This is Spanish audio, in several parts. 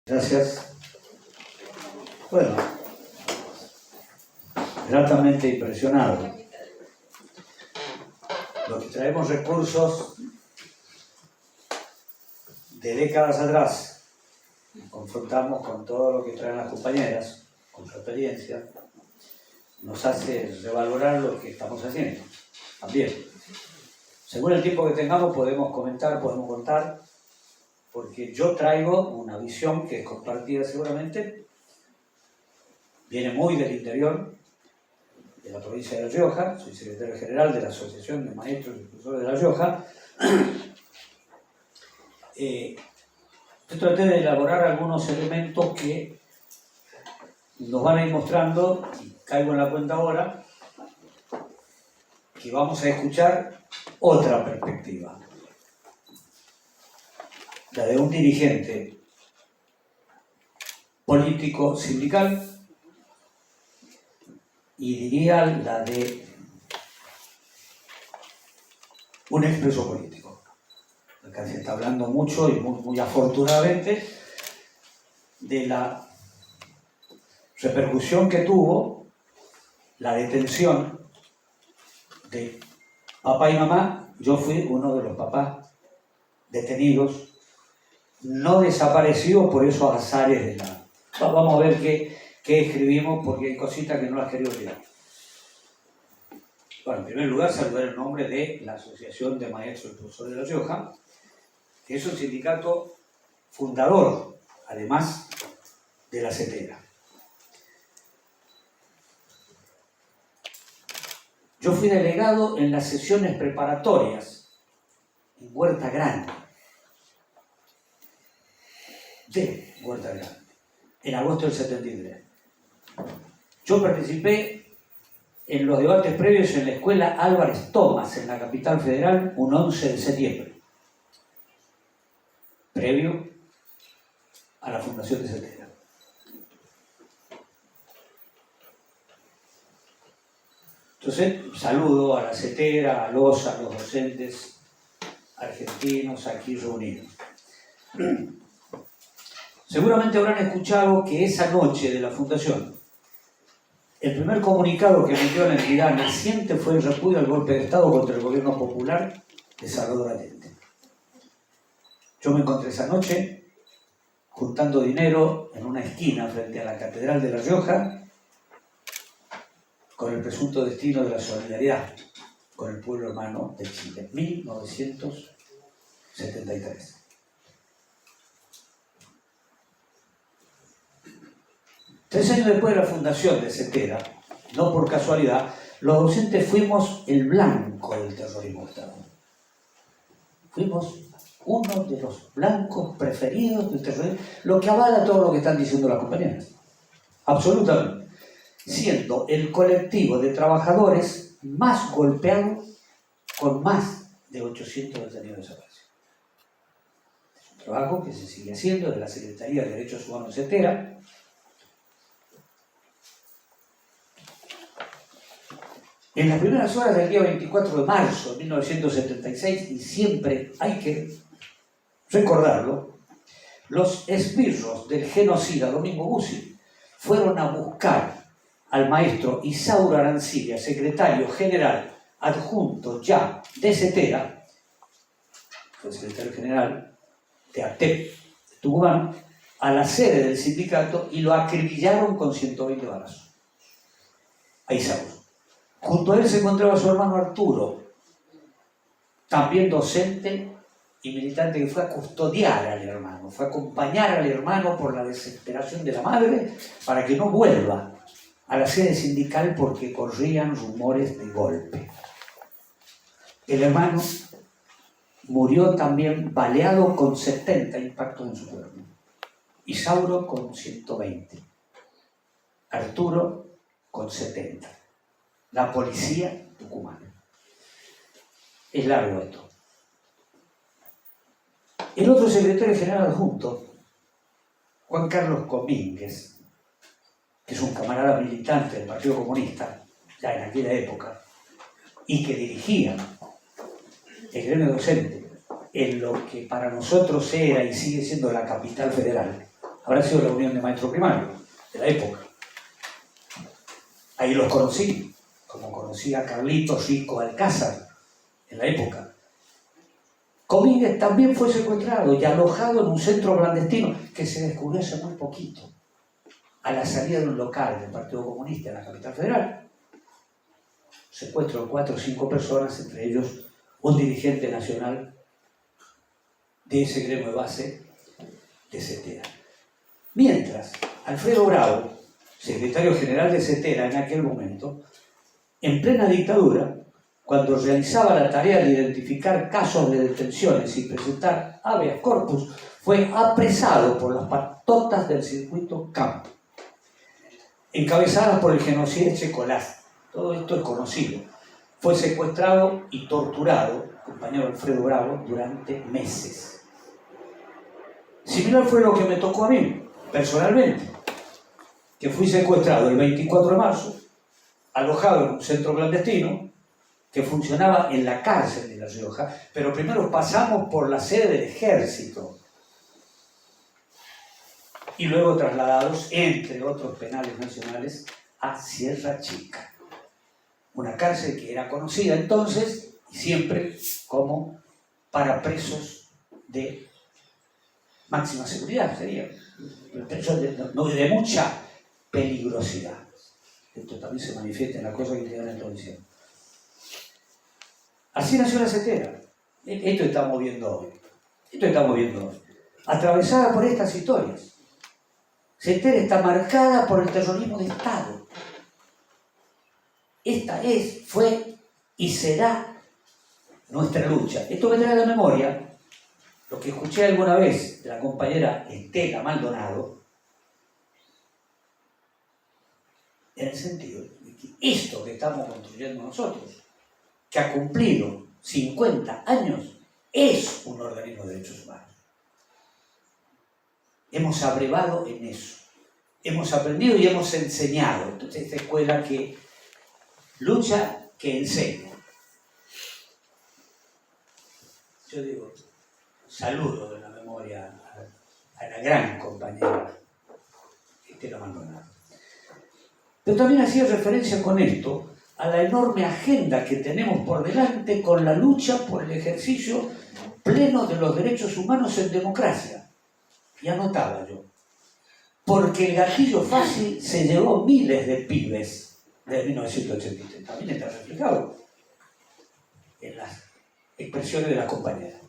Gracias. Bueno, gratamente impresionado. Los que traemos recursos de décadas atrás, nos confrontamos con todo lo que traen las compañeras, con su experiencia, nos hace revalorar lo que estamos haciendo. También, según el tiempo que tengamos, podemos comentar, podemos contar, porque yo traigo una visión que es compartida seguramente, viene muy del interior de la provincia de La Rioja, soy secretario general de la Asociación de Maestros y Profesores de La Rioja. Yo traté de elaborar algunos elementos que nos van a ir mostrando, y caigo en la cuenta ahora, que vamos a escuchar otra perspectiva, la de un dirigente político sindical, y diría la de un expreso político. Acá se está hablando mucho y muy afortunadamente de la repercusión que tuvo la detención de papá y mamá. Yo fui uno de los papás detenidos, no desaparecidos por esos azares de la... Vamos a ver qué escribimos, porque hay cositas que no las quería olvidar. Bueno, en primer lugar, saludar el nombre de la Asociación de Maestros y Profesores de La Rioja, que es un sindicato fundador, además de la CETERA. Yo fui delegado en las sesiones preparatorias en Huerta Grande, de Huerta Grande, en agosto del 73. Yo participé en los debates previos en la escuela Álvarez Thomas, en la capital federal, un 11 de septiembre, previo a la fundación de CETERA. Entonces, saludo a la CETERA, a los docentes argentinos aquí reunidos. Seguramente habrán escuchado que esa noche de la fundación, el primer comunicado que emitió la entidad naciente fue el repudio al golpe de Estado contra el gobierno popular de Salvador Allende. Yo me encontré esa noche juntando dinero en una esquina frente a la Catedral de La Rioja con el presunto destino de la solidaridad con el pueblo hermano de Chile, 1973. Tres años después de la fundación de CETERA, no por casualidad, los docentes fuimos el blanco del terrorismo de Estado. Fuimos uno de los blancos preferidos del terrorismo, lo que avala todo lo que están diciendo las compañeras. Absolutamente. Siendo el colectivo de trabajadores más golpeado, con más de 800 detenidos desaparecidos. Es un trabajo que se sigue haciendo de la Secretaría de Derechos Humanos de CETERA. En las primeras horas del día 24 de marzo de 1976, y siempre hay que recordarlo, los esbirros del genocida Domingo Bussi fueron a buscar al maestro Isauro Arancibia, secretario general adjunto ya de CETERA, fue secretario general de ATEP de Tucumán, a la sede del sindicato y lo acribillaron con 120 balazos. A Isauro. Junto a él se encontraba su hermano Arturo, también docente y militante, que fue a custodiar al hermano, fue a acompañar al hermano por la desesperación de la madre para que no vuelva a la sede sindical porque corrían rumores de golpe. El hermano murió también baleado con 70 impactos en su cuerpo. Isauro con 120. Arturo con 70. La policía tucumana. Es largo esto. El otro secretario general adjunto, Juan Carlos Comínguez, que es un camarada militante del Partido Comunista, ya en aquella época, y que dirigía el gremio docente en lo que para nosotros era y sigue siendo la capital federal, habrá sido la Unión de Maestros Primarios, de la época. Ahí los conocí, como conocí a Carlitos Rico Alcázar, en la época. Comínguez también fue secuestrado y alojado en un centro clandestino que se descubrió hace muy poquito, a la salida de un local del Partido Comunista en la capital federal. Secuestro de 4 o 5 personas, entre ellos un dirigente nacional de ese gremio de base de CETERA. Mientras, Alfredo Bravo, secretario general de CETERA en aquel momento, en plena dictadura, cuando realizaba la tarea de identificar casos de detenciones y presentar habeas corpus, fue apresado por las patotas del circuito Campo, encabezadas por el genocida Checolás. Todo esto es conocido. Fue secuestrado y torturado, compañero Alfredo Bravo, durante meses. Similar fue lo que me tocó a mí, personalmente, que fui secuestrado el 24 de marzo, alojado en un centro clandestino que funcionaba en la cárcel de La Rioja, pero primero pasamos por la sede del ejército y luego trasladados, entre otros penales nacionales, a Sierra Chica, una cárcel que era conocida entonces y siempre como para presos de máxima seguridad, sería, presos de mucha peligrosidad. Esto también se manifiesta en la cosa que te da la introducción. Así nació la CETERA. Esto estamos viendo hoy. Atravesada por estas historias. CETERA está marcada por el terrorismo de Estado. Esta es, fue y será nuestra lucha. Esto me trae a la memoria lo que escuché alguna vez de la compañera Estela Maldonado, en el sentido de que esto que estamos construyendo nosotros, que ha cumplido 50 años, es un organismo de derechos humanos. Hemos abrevado en eso. Hemos aprendido y hemos enseñado. Entonces, esta escuela que lucha, que enseña. Yo digo, saludo de la memoria a la gran compañera Estela Maldonado. Pero también hacía referencia con esto a la enorme agenda que tenemos por delante con la lucha por el ejercicio pleno de los derechos humanos en democracia. Y anotaba yo, porque el gatillo fácil se llevó miles de pibes de 1983. También está reflejado en las expresiones de las compañeras.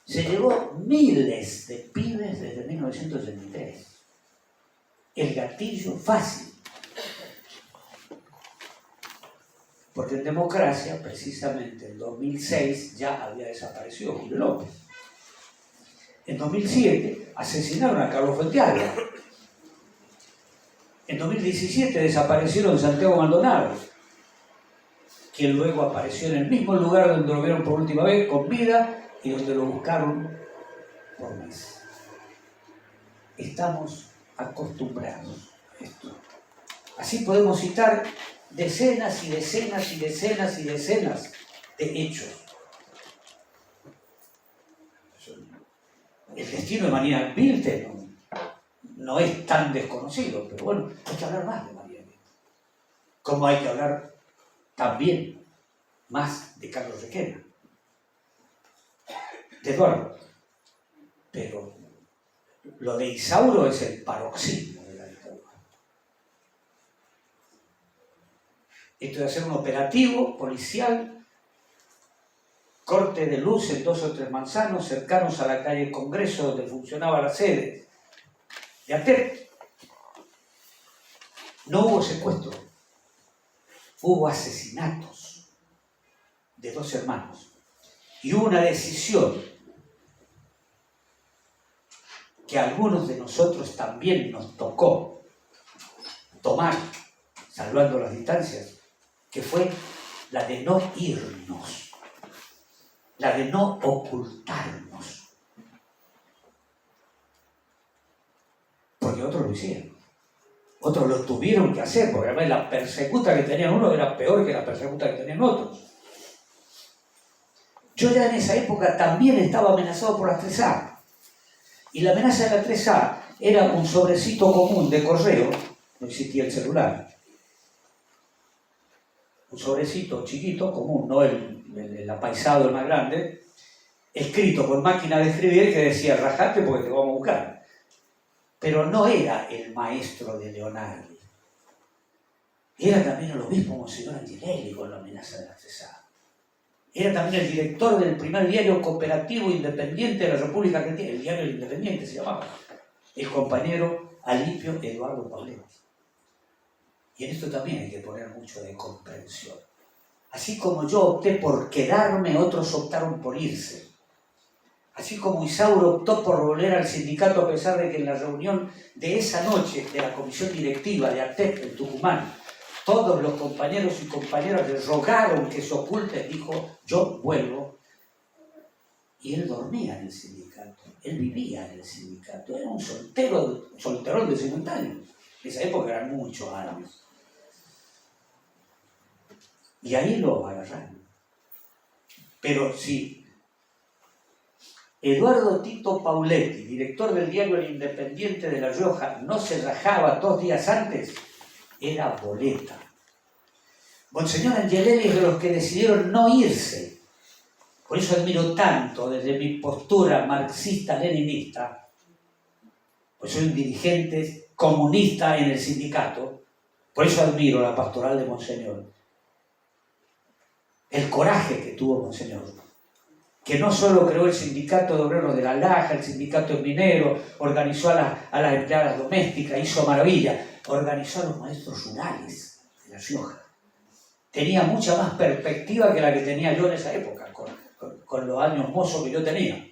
Se llevó miles de pibes desde 1983. El gatillo fácil. Porque en democracia, precisamente en 2006, ya había desaparecido Julio López. En 2007 asesinaron a Carlos Fuentealba. En 2017 desaparecieron Santiago Maldonado, quien luego apareció en el mismo lugar donde lo vieron por última vez, con vida, y donde lo buscaron por meses. Estamos acostumbrados a esto. Así podemos citar decenas y decenas y decenas y decenas de hechos. El destino de María Vilte no es tan desconocido, pero bueno, hay que hablar más de María Vilte. Como hay que hablar también más de Carlos Requena, de Eduardo. Pero lo de Isauro es el paroxismo de la dictadura. Esto de hacer un operativo policial, corte de luz en 2 o 3 manzanos cercanos a la calle Congreso, donde funcionaba la sede de ATEP. No hubo secuestro, hubo asesinatos de 2 hermanos. Y hubo una decisión que a algunos de nosotros también nos tocó tomar, salvando las distancias, que fue la de no irnos, la de no ocultarnos. Porque otros lo hicieron, otros lo tuvieron que hacer, porque además la persecuta que tenían unos era peor que la persecuta que tenían otros. Yo ya en esa época también estaba amenazado por las 3A. Y la amenaza de la 3A era un sobrecito común de correo, no existía el celular. Un sobrecito chiquito, común, no el apaisado, el más grande, escrito con máquina de escribir que decía, rajate porque te vamos a buscar. Pero no era el maestro de Leonardi. Era también el obispo Monseñor Angelelli con la amenaza de la 3A. Era también el director del primer diario cooperativo independiente de la República Argentina, el diario Independiente se llamaba, el compañero Alipio Eduardo Pauletti. Y en esto también hay que poner mucho de comprensión. Así como yo opté por quedarme, otros optaron por irse. Así como Isauro optó por volver al sindicato a pesar de que en la reunión de esa noche de la comisión directiva de ATEP en Tucumán, todos los compañeros y compañeras le rogaron que se oculte, dijo, yo vuelvo. Y él dormía en el sindicato, él vivía en el sindicato, era un solterón de 50 años. En esa época eran muchos años. Y ahí lo agarraron. Pero si Eduardo Tito Pauletti, director del diario El Independiente de La Rioja, no se rajaba 2 días antes, era boleta. Monseñor Angelelli es de los que decidieron no irse. Por eso admiro tanto desde mi postura marxista-leninista, pues soy un dirigente comunista en el sindicato, por eso admiro la pastoral de Monseñor. El coraje que tuvo Monseñor, que no solo creó el sindicato de obreros de La Laja, el sindicato de mineros, organizó a las empleadas domésticas, hizo maravilla, organizó a los maestros rurales de La Rioja. Tenía mucha más perspectiva que la que tenía yo en esa época, con los años mozos que yo tenía.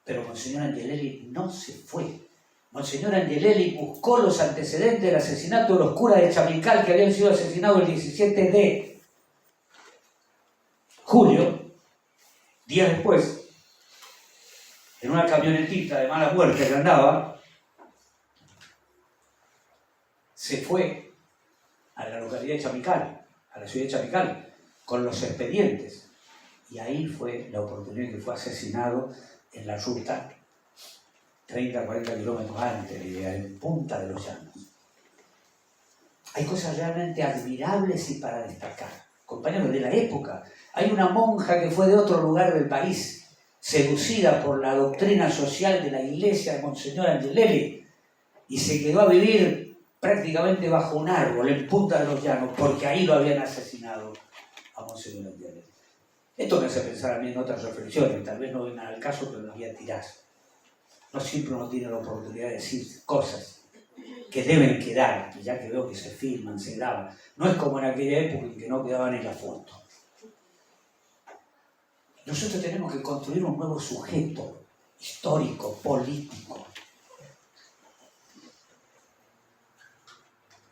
Pero Monseñor Angelelli no se fue. Monseñor Angelelli buscó los antecedentes del asesinato de los curas de Chamical que habían sido asesinados el 17 de julio, días después, en una camionetita de mala muerte que andaba, se fue a la localidad de Chamical, a la ciudad de Chamical, con los expedientes. Y ahí fue la oportunidad que fue asesinado en la ruta 30-40 kilómetros antes, en Punta de los Llanos. Hay cosas realmente admirables y para destacar. Compañeros de la época, hay una monja que fue de otro lugar del país, seducida por la doctrina social de la iglesia de Monseñor Angelelli, y se quedó a vivir prácticamente bajo un árbol en Punta de los Llanos, porque ahí lo habían asesinado a Monseñor Angelelli. Esto me hace pensar a mí en otras reflexiones, tal vez no vengan al caso, pero las voy a tirar. No siempre uno tiene la oportunidad de decir cosas que deben quedar, ya que veo que se filman, se graban. No es como en aquella época en que no quedaban en la foto. Nosotros tenemos que construir un nuevo sujeto histórico, político.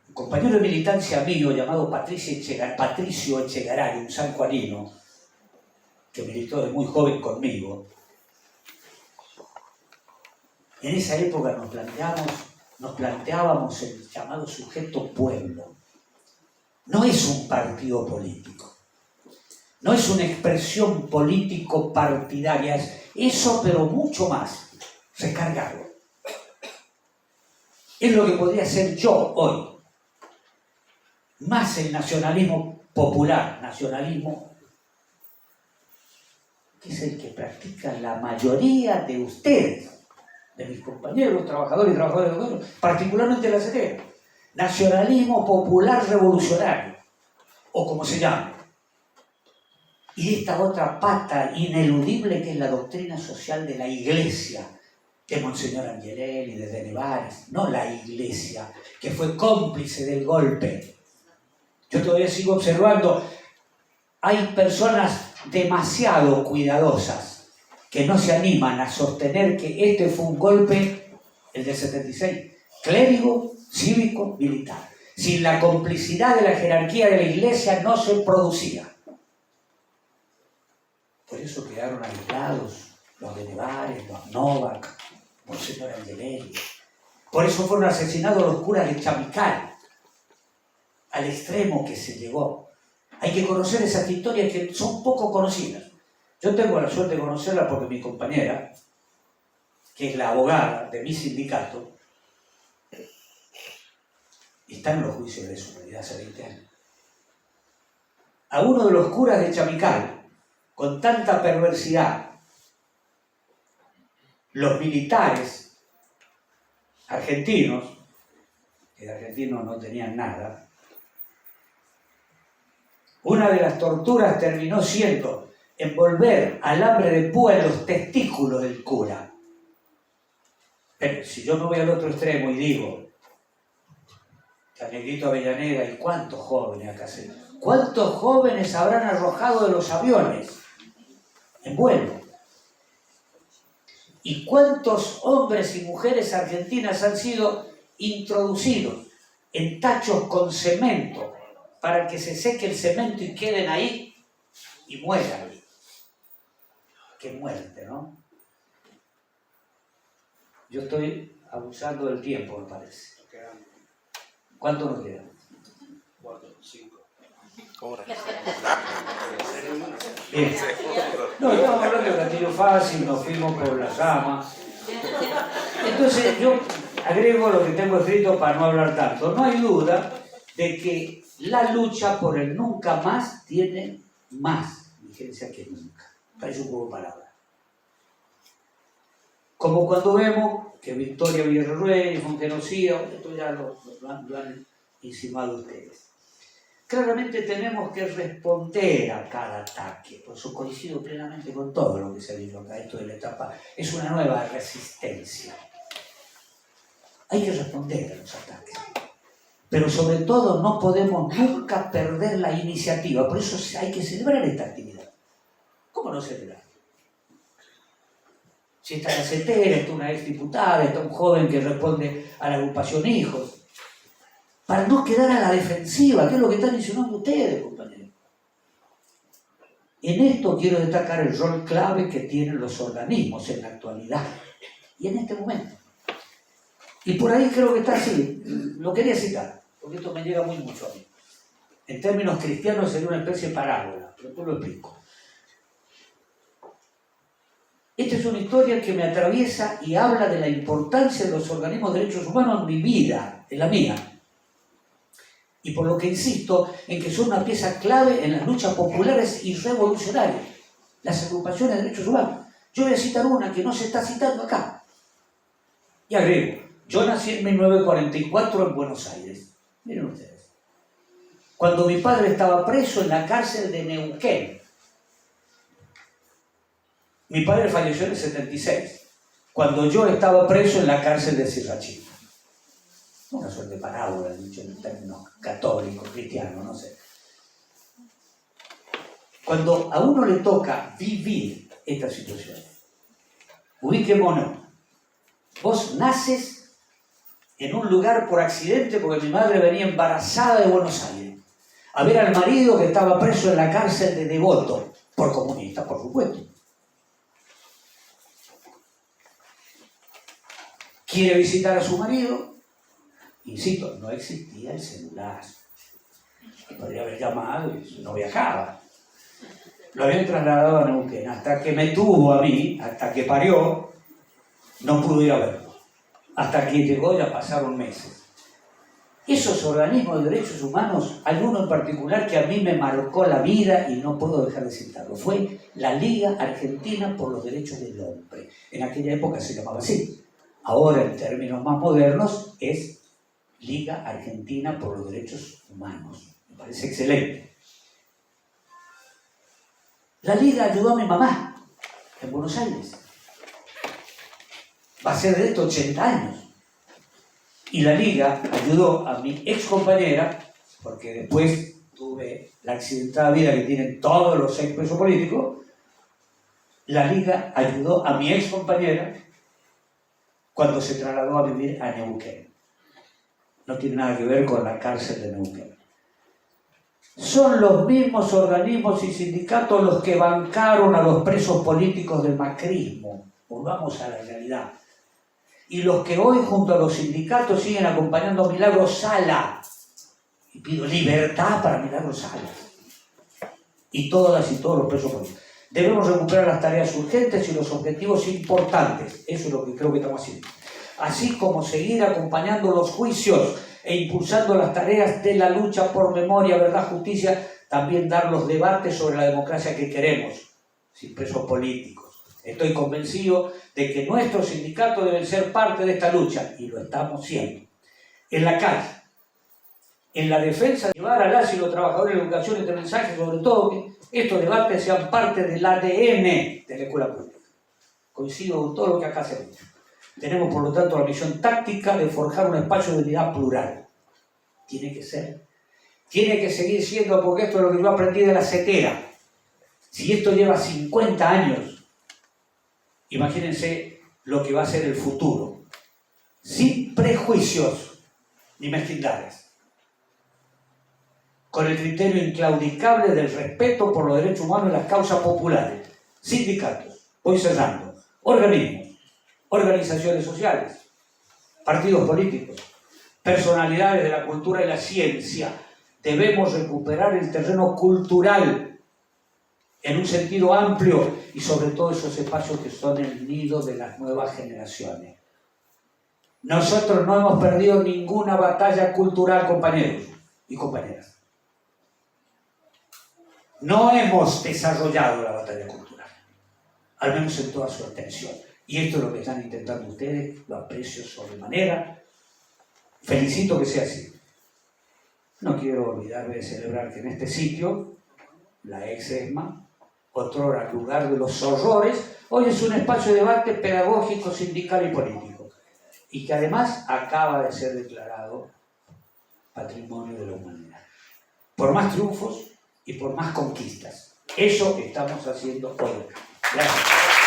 Un compañero de militancia mío llamado Patricio Echegaray, un sanjuanino, que militó de muy joven conmigo, en esa época nos planteábamos el llamado sujeto pueblo. No es un partido político, no es una expresión político-partidaria, es eso pero mucho más, recargado. Es lo que podría ser yo hoy, más el nacionalismo popular, nacionalismo que es el que practica la mayoría de ustedes, de mis compañeros, trabajadores y trabajadoras de gobierno, particularmente la CT, nacionalismo popular revolucionario, o como se llama. Y esta otra pata ineludible que es la doctrina social de la Iglesia, de Monseñor Angelelli, de Nevares, no la Iglesia, que fue cómplice del golpe. Yo todavía sigo observando, hay personas demasiado cuidadosas que no se animan a sostener que este fue un golpe, el del 76, clérigo, cívico, militar. Sin la complicidad de la jerarquía de la Iglesia no se producía. Por eso quedaron aislados los de Nevares, los Novak, Monseñor Angelelli. Por eso fueron asesinados los curas de Chamical, al extremo que se llegó. Hay que conocer esas historias que son poco conocidas. Yo tengo la suerte de conocerlas porque mi compañera, que es la abogada de mi sindicato, está en los juicios de deshonorabilidad hace 20 años. A uno de los curas de Chamical, con tanta perversidad, los militares argentinos, que de argentinos no tenían nada, una de las torturas terminó siendo envolver alambre de púa en los testículos del cura. Pero si yo me voy al otro extremo y digo, Negrito Avellaneda, ¿y cuántos jóvenes acá se... ¿Cuántos jóvenes habrán arrojado de los aviones en vuelo? ¿Y cuántos hombres y mujeres argentinas han sido introducidos en tachos con cemento para que se seque el cemento y queden ahí y mueran? ¡Qué muerte!, ¿no? Yo estoy abusando del tiempo, me parece. ¿Cuánto nos queda? 4, 5. Bien. No, estamos hablando de gatillo fácil, nos fuimos por la rama. Entonces yo agrego lo que tengo escrito para no hablar tanto. No hay duda de que la lucha por el nunca más tiene más vigencia que nunca. Parece un poco de palabra. Como cuando vemos que Victoria Villarruel fue un genocida, esto ya lo han insinuado ustedes. Claramente tenemos que responder a cada ataque, por eso coincido plenamente con todo lo que se ha dicho acá, esto de la etapa, es una nueva resistencia. Hay que responder a los ataques, pero sobre todo no podemos nunca perder la iniciativa, por eso hay que celebrar esta actividad. ¿Cómo no celebrar? Si está la CETERA, está una exdiputada, está un joven que responde a la agrupación Hijos, para no quedar a la defensiva, que es lo que están insinuando ustedes, compañeros. En esto quiero destacar el rol clave que tienen los organismos en la actualidad y en este momento. Y por ahí creo que está así, lo quería citar, porque esto me llega muy mucho a mí. En términos cristianos sería una especie de parábola, pero tú lo explico. Esta es una historia que me atraviesa y habla de la importancia de los organismos de derechos humanos en mi vida, en la mía. Y por lo que insisto en que son una pieza clave en las luchas populares y revolucionarias, las agrupaciones de derechos humanos. Yo voy a citar una que no se está citando acá. Y agrego, yo nací en 1944 en Buenos Aires. Miren ustedes. Cuando mi padre estaba preso en la cárcel de Neuquén. Mi padre falleció en el 76, cuando yo estaba preso en la cárcel de Sierra Chica. Una suerte de parábola, dicho en términos católicos, cristianos, no sé. Cuando a uno le toca vivir esta situación, ubiquémonos, vos naces en un lugar por accidente porque mi madre venía embarazada de Buenos Aires a ver al marido que estaba preso en la cárcel de Devoto, por comunista, por supuesto. Quiere visitar a su marido, insisto, no existía el celular. Podría haber llamado y no viajaba. Lo habían trasladado a Neuquén. Hasta que me tuvo a mí, hasta que parió, no pude ir a verlo. Hasta que llegó ya pasaron meses. Esos organismos de derechos humanos, hay uno en particular que a mí me marcó la vida y no puedo dejar de citarlo. Fue la Liga Argentina por los Derechos del Hombre. En aquella época se llamaba así. Ahora, en términos más modernos, es Liga Argentina por los Derechos Humanos. Me parece excelente. La Liga ayudó a mi mamá en Buenos Aires. Va a ser de estos 80 años. Y la Liga ayudó a mi ex compañera, porque después tuve la accidentada vida que tienen todos los ex presos políticos. La Liga ayudó a mi ex compañera cuando se trasladó a vivir a Neuquén. No tiene nada que ver con la cárcel de Neuquén. Son los mismos organismos y sindicatos los que bancaron a los presos políticos del macrismo. Volvamos a la realidad. Y los que hoy junto a los sindicatos siguen acompañando a Milagro Sala. Y pido libertad para Milagro Sala. Y todas y todos los presos políticos. Debemos recuperar las tareas urgentes y los objetivos importantes. Eso es lo que creo que estamos haciendo. Así como seguir acompañando los juicios e impulsando las tareas de la lucha por memoria, verdad, justicia, también dar los debates sobre la democracia que queremos, sin presos políticos. Estoy convencido de que nuestros sindicatos deben ser parte de esta lucha, y lo estamos siendo. En la calle, en la defensa de llevar a las y los trabajadores de la educación este mensaje, sobre todo que estos debates sean parte del ADN de la escuela pública. Coincido con todo lo que acá se ha dicho. Tenemos, por lo tanto, la misión táctica de forjar un espacio de unidad plural. Tiene que ser. Tiene que seguir siendo, porque esto es lo que yo aprendí de la sequera. Si esto lleva 50 años, imagínense lo que va a ser el futuro. Sin prejuicios ni mezquindades. Con el criterio inclaudicable del respeto por los derechos humanos y las causas populares. Sindicatos, voy cerrando, organismos, organizaciones sociales, partidos políticos, personalidades de la cultura y la ciencia. Debemos recuperar el terreno cultural en un sentido amplio y sobre todo esos espacios que son el nido de las nuevas generaciones. Nosotros no hemos perdido ninguna batalla cultural, compañeros y compañeras. No hemos desarrollado la batalla cultural, al menos en toda su extensión. Y esto es lo que están intentando ustedes, lo aprecio sobremanera. Felicito que sea así. No quiero olvidarme de celebrar que en este sitio, la ex ESMA, otrora lugar de los horrores, hoy es un espacio de debate pedagógico, sindical y político. Y que además acaba de ser declarado Patrimonio de la Humanidad. Por más triunfos y por más conquistas. Eso estamos haciendo hoy. Gracias.